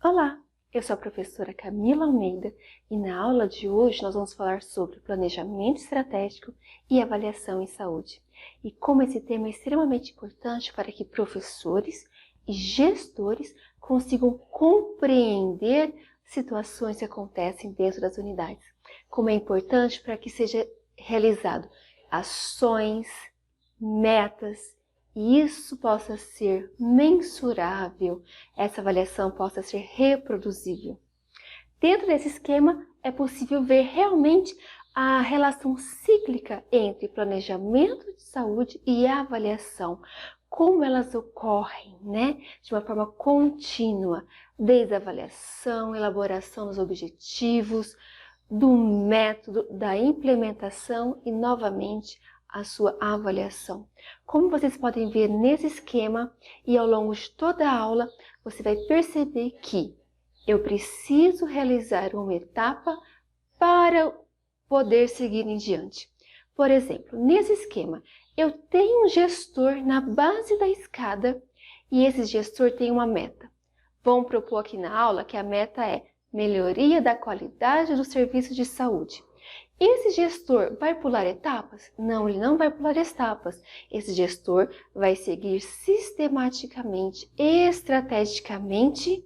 Olá, eu sou a professora Camila Almeida e na aula de hoje nós vamos falar sobre planejamento estratégico e avaliação em saúde e como esse tema é extremamente importante para que professores e gestores consigam compreender situações que acontecem dentro das unidades, como é importante para que seja realizado ações, metas, e isso possa ser mensurável, essa avaliação possa ser reproduzível. Dentro desse esquema, é possível ver realmente a relação cíclica entre planejamento de saúde e avaliação, como elas ocorrem, né? De uma forma contínua, desde a avaliação, elaboração dos objetivos, do método, da implementação e, novamente, a sua avaliação. Como vocês podem ver nesse esquema e ao longo de toda a aula, você vai perceber que eu preciso realizar uma etapa para poder seguir em diante. Por exemplo, nesse esquema, eu tenho um gestor na base da escada e esse gestor tem uma meta. Vamos propor aqui na aula que a meta é melhoria da qualidade do serviço de saúde. Esse gestor vai pular etapas? Não, ele não vai pular etapas. Esse gestor vai seguir sistematicamente, estrategicamente,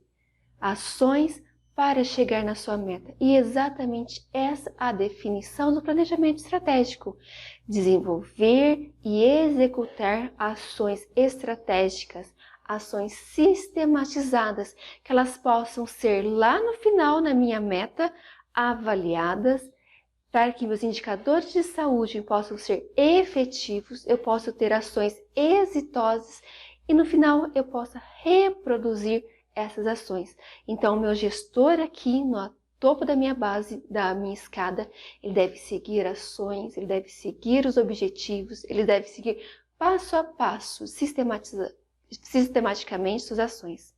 ações para chegar na sua meta. E exatamente essa é a definição do planejamento estratégico. Desenvolver e executar ações estratégicas, ações sistematizadas, que elas possam ser lá no final, na minha meta, avaliadas, para que meus indicadores de saúde possam ser efetivos, eu possa ter ações exitosas e no final eu possa reproduzir essas ações. Então, o meu gestor aqui no topo da minha base, da minha escada, ele deve seguir ações, ele deve seguir os objetivos, ele deve seguir passo a passo, sistematicamente suas ações.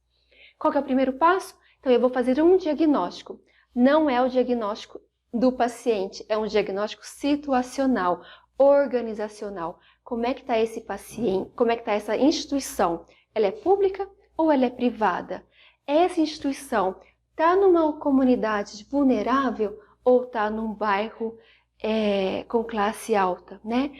Qual que é o primeiro passo? Então, eu vou fazer um diagnóstico. Não é o diagnóstico do paciente, é um diagnóstico situacional, organizacional. Como é que está esse paciente, como é que está essa instituição? Ela é pública ou ela é privada? Essa instituição está numa comunidade vulnerável ou está num bairro com classe alta, né?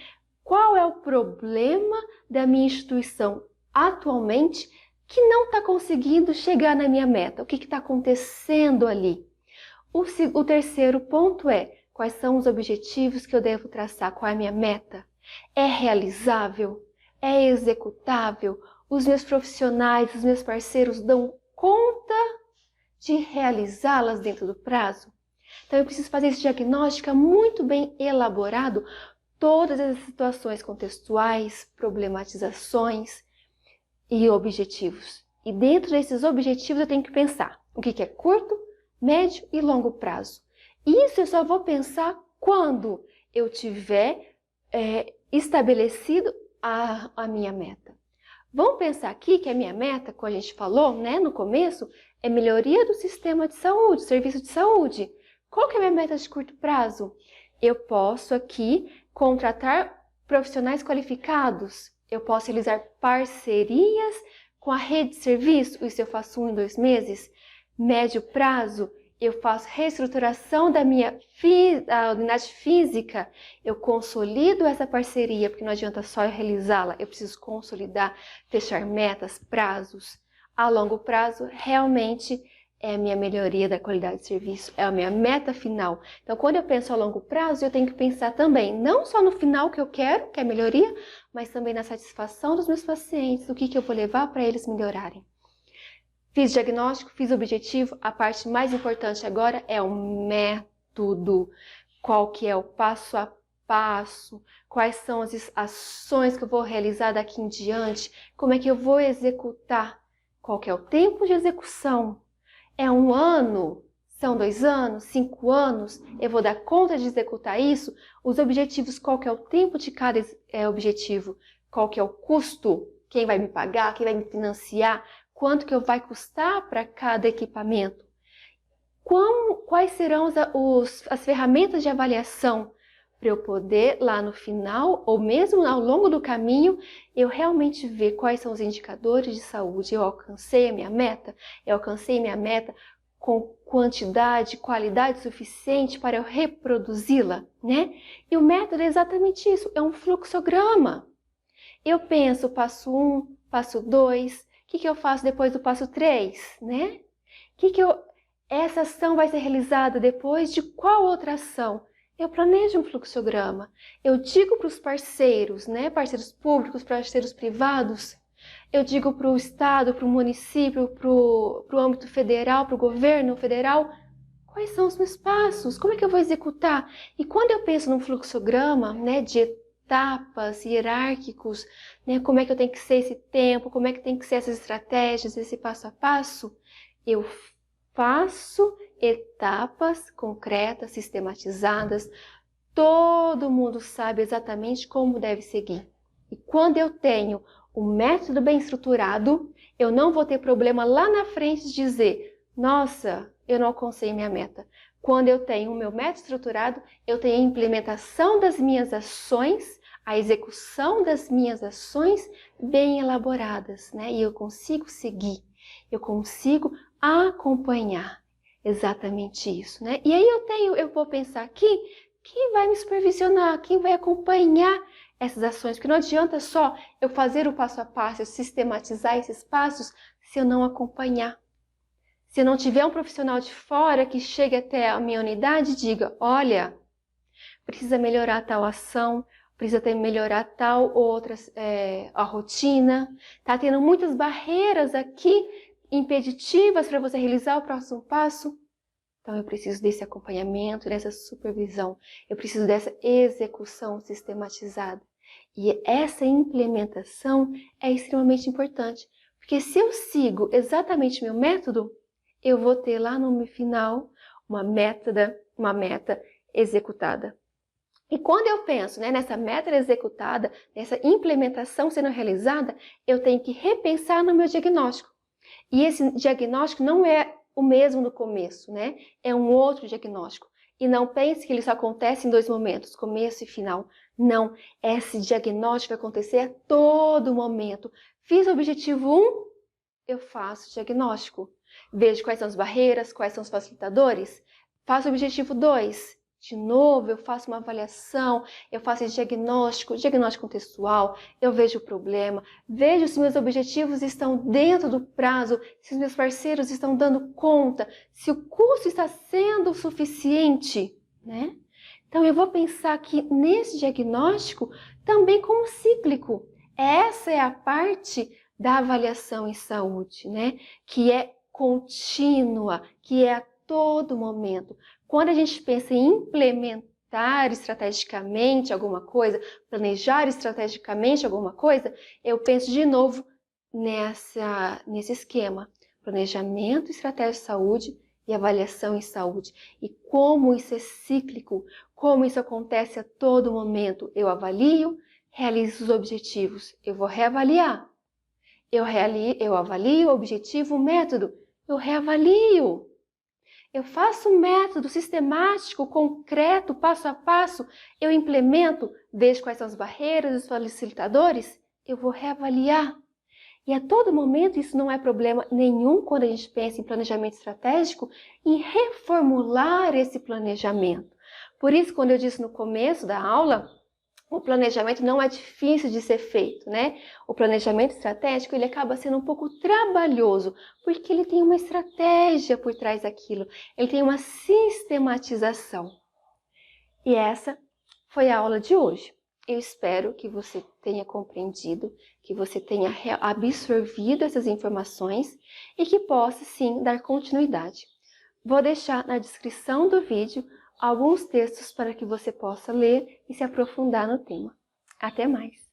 Qual é o problema da minha instituição atualmente que não está conseguindo chegar na minha meta? O que está acontecendo ali? O terceiro ponto é, quais são os objetivos que eu devo traçar? Qual é a minha meta? É realizável? É executável? Os meus profissionais, os meus parceiros dão conta de realizá-las dentro do prazo? Então, eu preciso fazer esse diagnóstico muito bem elaborado, todas as situações contextuais, problematizações e objetivos. E dentro desses objetivos eu tenho que pensar o que é curto, médio e longo prazo. Isso eu só vou pensar quando eu tiver estabelecido a minha meta. Vamos pensar aqui que a minha meta, como a gente falou, né, no começo, é melhoria do sistema de saúde, serviço de saúde. Qual que é a minha meta de curto prazo? Eu posso aqui contratar profissionais qualificados. Eu posso realizar parcerias com a rede de serviço. Isso eu faço 1 em 2 meses. Médio prazo, eu faço reestruturação da minha unidade física, eu consolido essa parceria, porque não adianta só eu realizá-la, eu preciso consolidar, fechar metas, prazos. A longo prazo, realmente é a minha melhoria da qualidade de serviço, é a minha meta final. Então, quando eu penso a longo prazo, eu tenho que pensar também, não só no final que eu quero, que é a melhoria, mas também na satisfação dos meus pacientes, o que eu vou levar para eles melhorarem. Fiz diagnóstico, fiz objetivo, a parte mais importante agora é o método. Qual que é o passo a passo, quais são as ações que eu vou realizar daqui em diante, como é que eu vou executar, qual que é o tempo de execução. É 1 ano? São 2 anos? 5 anos? Eu vou dar conta de executar isso? Os objetivos, qual que é o tempo de cada objetivo? Qual que é o custo? Quem vai me pagar? Quem vai me financiar? Quanto que vai custar para cada equipamento? Quais serão as ferramentas de avaliação para eu poder lá no final, ou mesmo ao longo do caminho, eu realmente ver quais são os indicadores de saúde. Eu alcancei a minha meta? Eu alcancei minha meta com quantidade, qualidade suficiente para eu reproduzi-la, né? E o método é exatamente isso, é um fluxograma. Eu penso passo 1, passo 2, o que eu faço depois do passo 3, né? Essa ação vai ser realizada depois de qual outra ação? Eu planejo um fluxograma. Eu digo para os parceiros, né? Parceiros públicos, parceiros privados. Eu digo para o Estado, para o município, para o âmbito federal, para o governo federal, quais são os meus passos? Como é que eu vou executar? E quando eu penso num fluxograma, né, de etapas hierárquicos, né, como é que eu tenho que ser esse tempo, como é que tem que ser essas estratégias, esse passo a passo, eu faço etapas concretas, sistematizadas, todo mundo sabe exatamente como deve seguir. E quando eu tenho o método bem estruturado, eu não vou ter problema lá na frente de dizer, nossa, eu não alcancei minha meta. Quando eu tenho o meu método estruturado, eu tenho a implementação das minhas ações, a execução das minhas ações bem elaboradas, né? E eu consigo seguir, eu consigo acompanhar exatamente isso, né? E aí eu vou pensar aqui, quem vai me supervisionar, quem vai acompanhar essas ações, porque não adianta só eu fazer o passo a passo, eu sistematizar esses passos, se eu não acompanhar. Se eu não tiver um profissional de fora que chegue até a minha unidade e diga, olha, precisa melhorar tal ação, precisa melhorar tal ou outra a rotina, tá tendo muitas barreiras aqui, impeditivas para você realizar o próximo passo. Então eu preciso desse acompanhamento, dessa supervisão, eu preciso dessa execução sistematizada. E essa implementação é extremamente importante, porque se eu sigo exatamente meu método, eu vou ter lá no final uma meta executada. E quando eu penso, né, nessa meta executada, nessa implementação sendo realizada, eu tenho que repensar no meu diagnóstico. E esse diagnóstico não é o mesmo no começo, né? É um outro diagnóstico. E não pense que ele só acontece em 2 momentos, começo e final. Não, esse diagnóstico vai acontecer a todo momento. Fiz o objetivo 1, eu faço o diagnóstico. Vejo quais são as barreiras, quais são os facilitadores. Faço o objetivo 2. De novo, eu faço uma avaliação, eu faço esse diagnóstico contextual, eu vejo o problema, vejo se meus objetivos estão dentro do prazo, se os meus parceiros estão dando conta, se o custo está sendo suficiente, né? Então, eu vou pensar aqui nesse diagnóstico também como cíclico. Essa é a parte da avaliação em saúde, né? Que é contínua, que é a todo momento. Quando a gente pensa em implementar estrategicamente alguma coisa, planejar estrategicamente alguma coisa, eu penso de novo nesse esquema. Planejamento, estratégia de saúde e avaliação em saúde. E como isso é cíclico, como isso acontece a todo momento. Eu avalio, realizo os objetivos. Eu vou reavaliar. Eu avalio o objetivo, o método. Eu reavalio. Eu faço um método sistemático, concreto, passo a passo. Eu implemento, vejo quais são as barreiras, os facilitadores. Eu vou reavaliar. E a todo momento isso não é problema nenhum quando a gente pensa em planejamento estratégico, em reformular esse planejamento. Por isso, quando eu disse no começo da aula, o planejamento não é difícil de ser feito, né? O planejamento estratégico, ele acaba sendo um pouco trabalhoso, porque ele tem uma estratégia por trás daquilo, ele tem uma sistematização. E essa foi a aula de hoje. Eu espero que você tenha compreendido, que você tenha absorvido essas informações e que possa, sim, dar continuidade. Vou deixar na descrição do vídeo alguns textos para que você possa ler e se aprofundar no tema. Até mais!